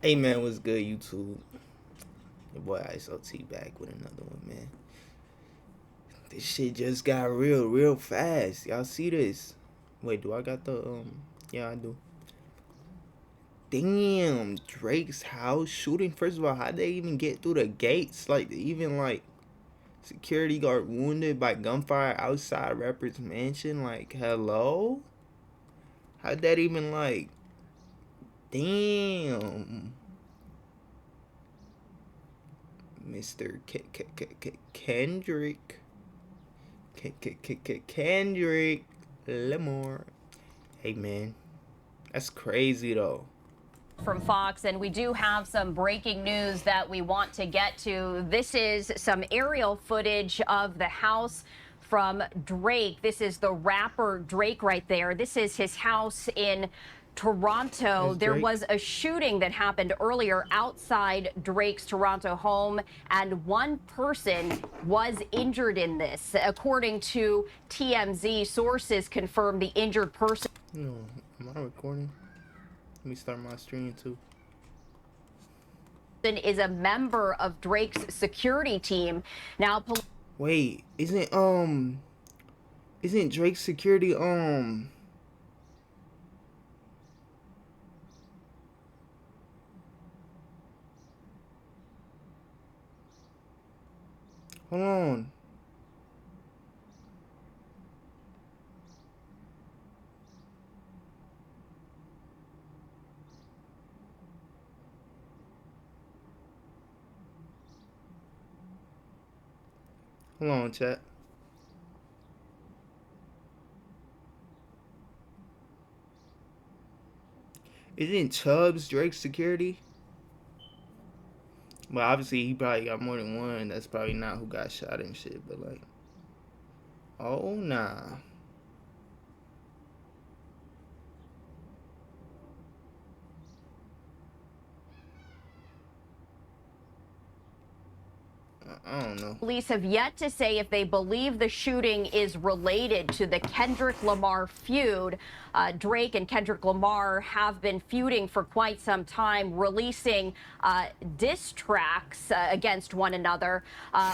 Hey man, what's good, YouTube? Your boy ISOT back with another one, man. This shit just got real fast. Y'all see this? Wait, do I got the Yeah, I do. Damn, Drake's house shooting. First of all, how'd they even get through the gates? Like, even like security guard wounded by gunfire outside rapper's mansion. Like, hello? How'd that even like? Damn. Mr. Kendrick. Kendrick Lamar. Hey man, that's crazy though. From Fox, and we do have some breaking news that we want to get to. This is some aerial footage of the house from Drake. This is the rapper Drake right there. This is his house in Toronto. There was a shooting that happened earlier outside Drake's Toronto home, and one person was injured in this. According to TMZ, sources confirmed the injured person. No, am I recording? Let me start my stream too. Is a member of Drake's security team. Now, wait, isn't Drake's security hold on. Hold on, chat. Isn't Chubbs Drake's security? Well, obviously he probably got more than one. That's probably not who got shot and shit, but like, oh nah. I don't know. Police have yet to say if they believe the shooting is related to the Kendrick Lamar feud. Drake and Kendrick Lamar have been feuding for quite some time, releasing diss tracks against one another.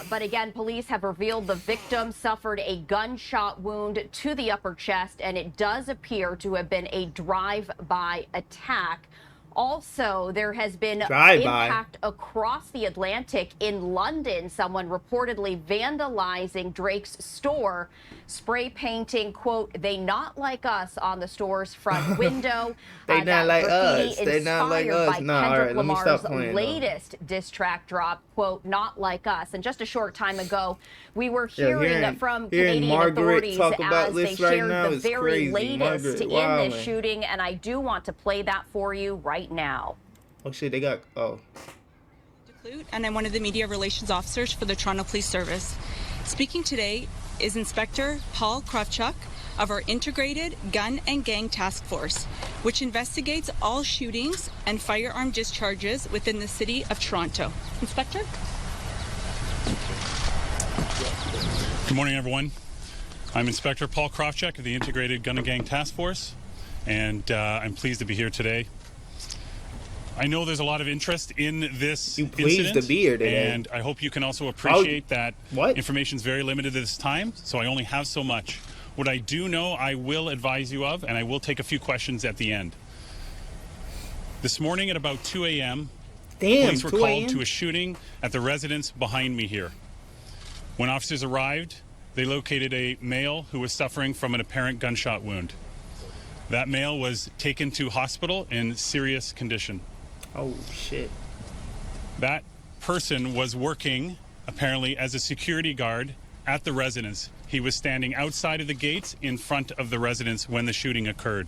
But again, police have revealed the victim suffered a gunshot wound to the upper chest, and it does appear to have been a drive-by attack. Also, there has been impact across the Atlantic. In London, someone reportedly vandalizing Drake's store, spray painting, quote, "They not like us" on the store's front window. They not like us. They not like us. No, all right, let me stop playing. Latest diss track drop, quote, "Not like us." And just a short time ago, we were hearing from Canadian authorities as they shared the very latest in this shooting, and I do want to play that for you right now. Oh shit, they got And I'm one of the media relations officers for the Toronto Police Service. Speaking today is Inspector Paul Kravchuk of our Integrated Gun and Gang Task Force, which investigates all shootings and firearm discharges within the city of Toronto. Inspector? Good morning, everyone. I'm Inspector Paul Kravchuk of the Integrated Gun and Gang Task Force, and I'm pleased to be here today. I know there's a lot of interest in this incident, to be here today. And I hope you can also appreciate that information is very limited at this time, so I only have so much. What I do know, I will advise you of, and I will take a few questions at the end. This morning at about 2 a.m., police were called to a shooting at the residence behind me here. When officers arrived, they located a male who was suffering from an apparent gunshot wound. That male was taken to hospital in serious condition. Oh, shit. That person was working, apparently, as a security guard at the residence. He was standing outside of the gates in front of the residence when the shooting occurred.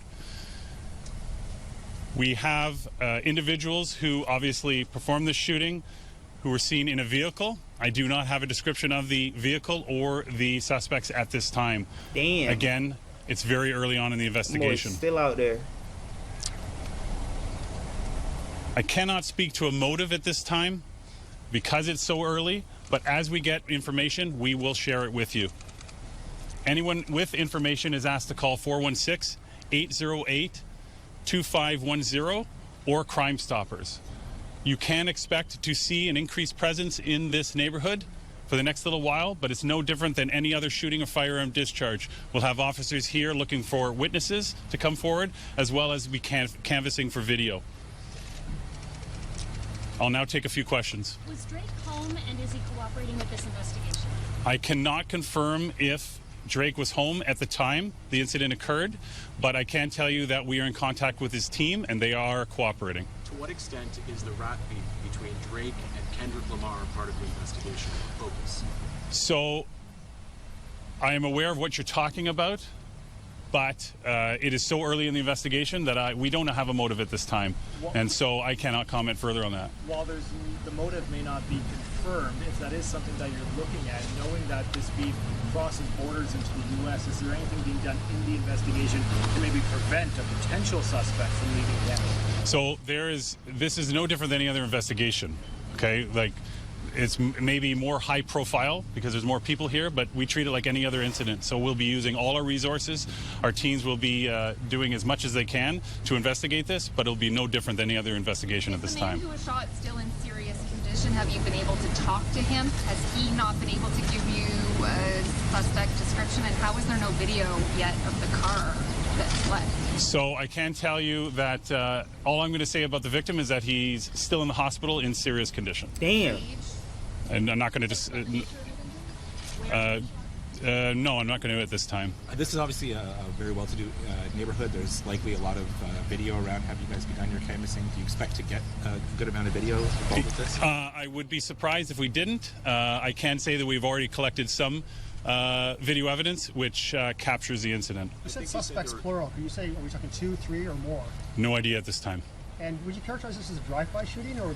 We have individuals who obviously performed the shooting who were seen in a vehicle. I do not have a description of the vehicle or the suspects at this time. Damn. Again, it's very early on in the investigation. Boy, still out there. I cannot speak to a motive at this time because it's so early, but as we get information, we will share it with you. Anyone with information is asked to call 416-808-2510 or Crime Stoppers. You can expect to see an increased presence in this neighborhood for the next little while, but it's no different than any other shooting or firearm discharge. We'll have officers here looking for witnesses to come forward, as well as be canvassing for video. I'll now take a few questions. Was Drake home, and is he cooperating with this investigation? I cannot confirm if Drake was home at the time the incident occurred, but I can tell you that we are in contact with his team and they are cooperating. To what extent is the rat beef between Drake and Kendrick Lamar part of the investigation focus? So I am aware of what you're talking about, but it is so early in the investigation that we don't have a motive at this time, and so I cannot comment further on that. While the motive may not be confirmed, if that is something that you're looking at, knowing that this beef crosses borders into the U.S., is there anything being done in the investigation to maybe prevent a potential suspect from leaving Canada? So this is no different than any other investigation, okay? Like, it's maybe more high profile because there's more people here, but we treat it like any other incident. So we'll be using all our resources. Our teams will be doing as much as they can to investigate this, but it'll be no different than any other investigation at this time. The man who was shot still in serious condition. Have you been able to talk to him? Has he not been able to give you a suspect description? And how is there no video yet of the car that fled? So I can tell you that all I'm going to say about the victim is that he's still in the hospital in serious condition. Damn. And I'm not going to just. No, I'm not going to at this time. This is obviously a very well-to-do neighborhood. There's likely a lot of video around. Have you guys begun your canvassing? Do you expect to get a good amount of video involved with this? I would be surprised if we didn't. I can say that we've already collected some video evidence which captures the incident. You said suspects plural. Can you say, are we talking 2, 3, or more? No idea at this time. And would you characterize this as a drive-by shooting, or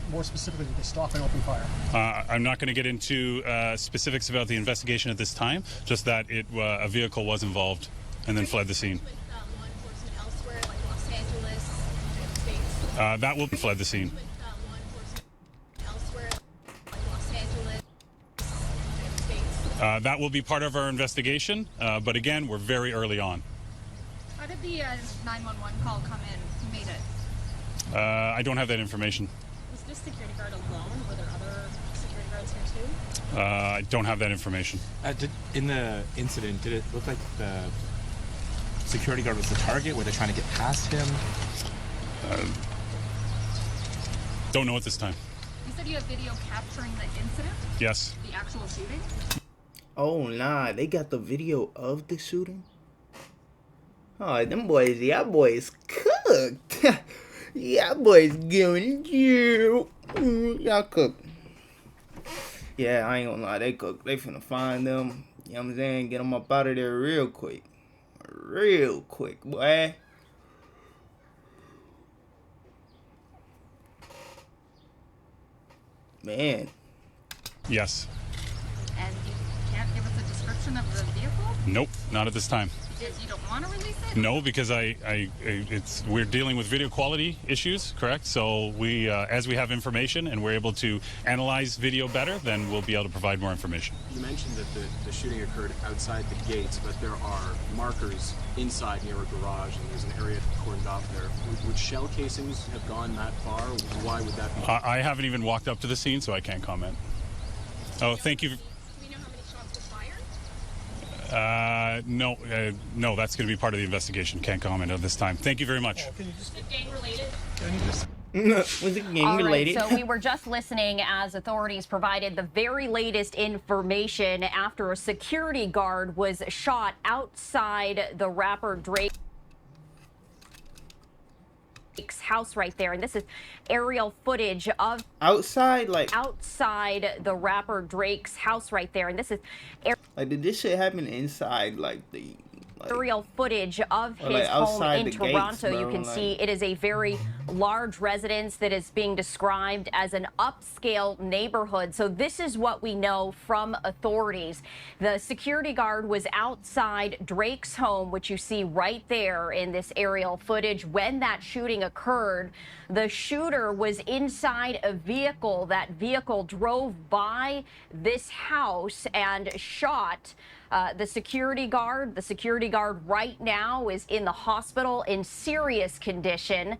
more specifically, did they stop and open fire? I'm not going to get into specifics about the investigation at this time, just that a vehicle was involved and then fled the scene. That will fled the scene. That will be part of our investigation, but again, we're very early on. How did the 911 call come in? Who made it? I don't have that information. Was this security guard alone? Were there other security guards here too? I don't have that information. In the incident, did it look like the security guard was the target? Were they trying to get past him? Don't know at this time. You said you have video capturing the incident? Yes. The actual shooting? Oh, nah. They got the video of the shooting? Oh, them boys, y'all boys cooked. Y'all boys giving you. Y'all cooked. Yeah, I ain't gonna lie. They cooked. They finna find them. You know what I'm saying? Get them up out of there real quick. Real quick, boy. Man. Yes. And you can't give us a description of the vehicle? Nope, not at this time. Because you don't want to release it? No, because we're dealing with video quality issues, correct? So we, as we have information and we're able to analyze video better, then we'll be able to provide more information. You mentioned that the shooting occurred outside the gates, but there are markers inside near a garage, and there's an area cordoned off there. Would shell casings have gone that far? Why would that be? I haven't even walked up to the scene, so I can't comment. Oh, thank you. Do we know how many shots were fired? No, that's going to be part of the investigation. Can't comment at this time. Thank you very much. Is it gang related? Was it gang All right, related? so we were just listening as authorities provided the very latest information after a security guard was shot outside the rapper Drake's house right there. And this is aerial footage of outside the rapper Drake's house right there. And this is like, did this shit happen inside aerial footage of his like home in the gates, Toronto. bro, You can see it is a very large residence that is being described as an upscale neighborhood. So this is what we know from authorities. The security guard was outside Drake's home, which you see right there in this aerial footage when that shooting occurred. The shooter was inside a vehicle. That vehicle drove by this house and shot The security guard right now is in the hospital in serious condition.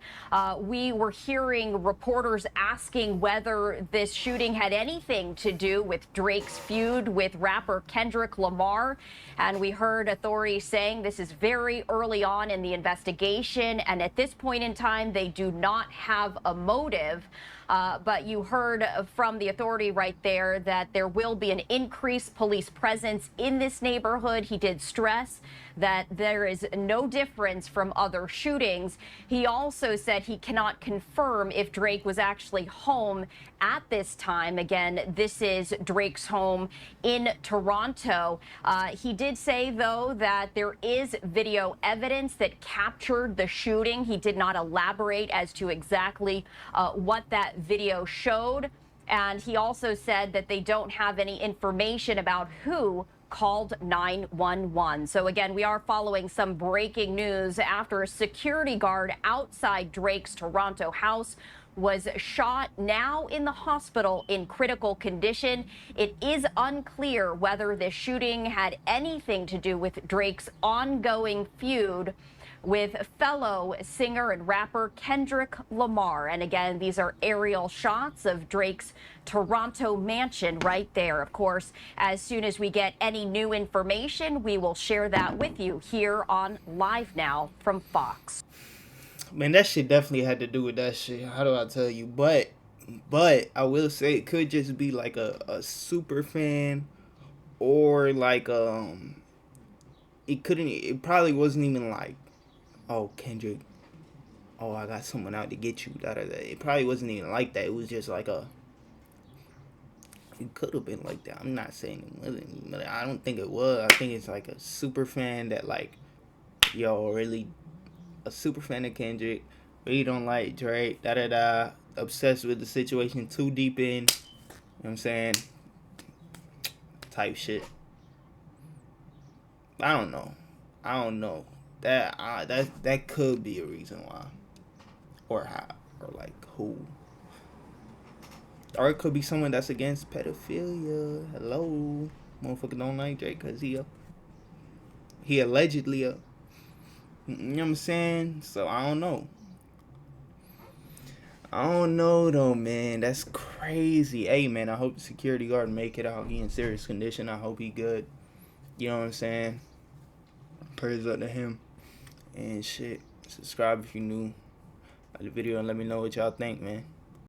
We were hearing reporters asking whether this shooting had anything to do with Drake's feud with rapper Kendrick Lamar. And we heard authorities saying this is very early on in the investigation. And at this point in time, they do not have a motive. But you heard from the authority right there that there will be an increased police presence in this neighborhood. He did stress that there is no difference from other shootings. He also said he cannot confirm if Drake was actually home at this time. Again, this is Drake's home in Toronto. He did say, though, that there is video evidence that captured the shooting. He did not elaborate as to exactly what that video showed. And he also said that they don't have any information about who called 911. So again, we are following some breaking news after a security guard outside Drake's Toronto house was shot, now in the hospital in critical condition. It is unclear whether this shooting had anything to do with Drake's ongoing feud with fellow singer and rapper Kendrick Lamar. And again, these are aerial shots of Drake's Toronto mansion right there. Of course, as soon as we get any new information, we will share that with you here on Live Now from Fox. Man, that shit definitely had to do with that shit. How do I tell you? But I will say it could just be like a super fan, or like it probably wasn't even like, oh, Kendrick, oh, I got someone out to get you, da da da. It probably wasn't even like that. It was just like it could have been like that. I'm not saying it wasn't, but I don't think it was. I think it's like a super fan that, like, yo, really a super fan of Kendrick, really don't like Drake, da da da, obsessed with the situation, too deep in, you know what I'm saying, type shit. I don't know. That could be a reason why, or how, or like who, or it could be someone that's against pedophilia. Hello, motherfucker don't like Drake because he allegedly you know what I'm saying? So I don't know though, man. That's crazy. Hey, man, I hope the security guard make it out. He in serious condition. I hope he good. You know what I'm saying? Prayers up to him. And shit, subscribe if you new. Like the video and let me know what y'all think, man.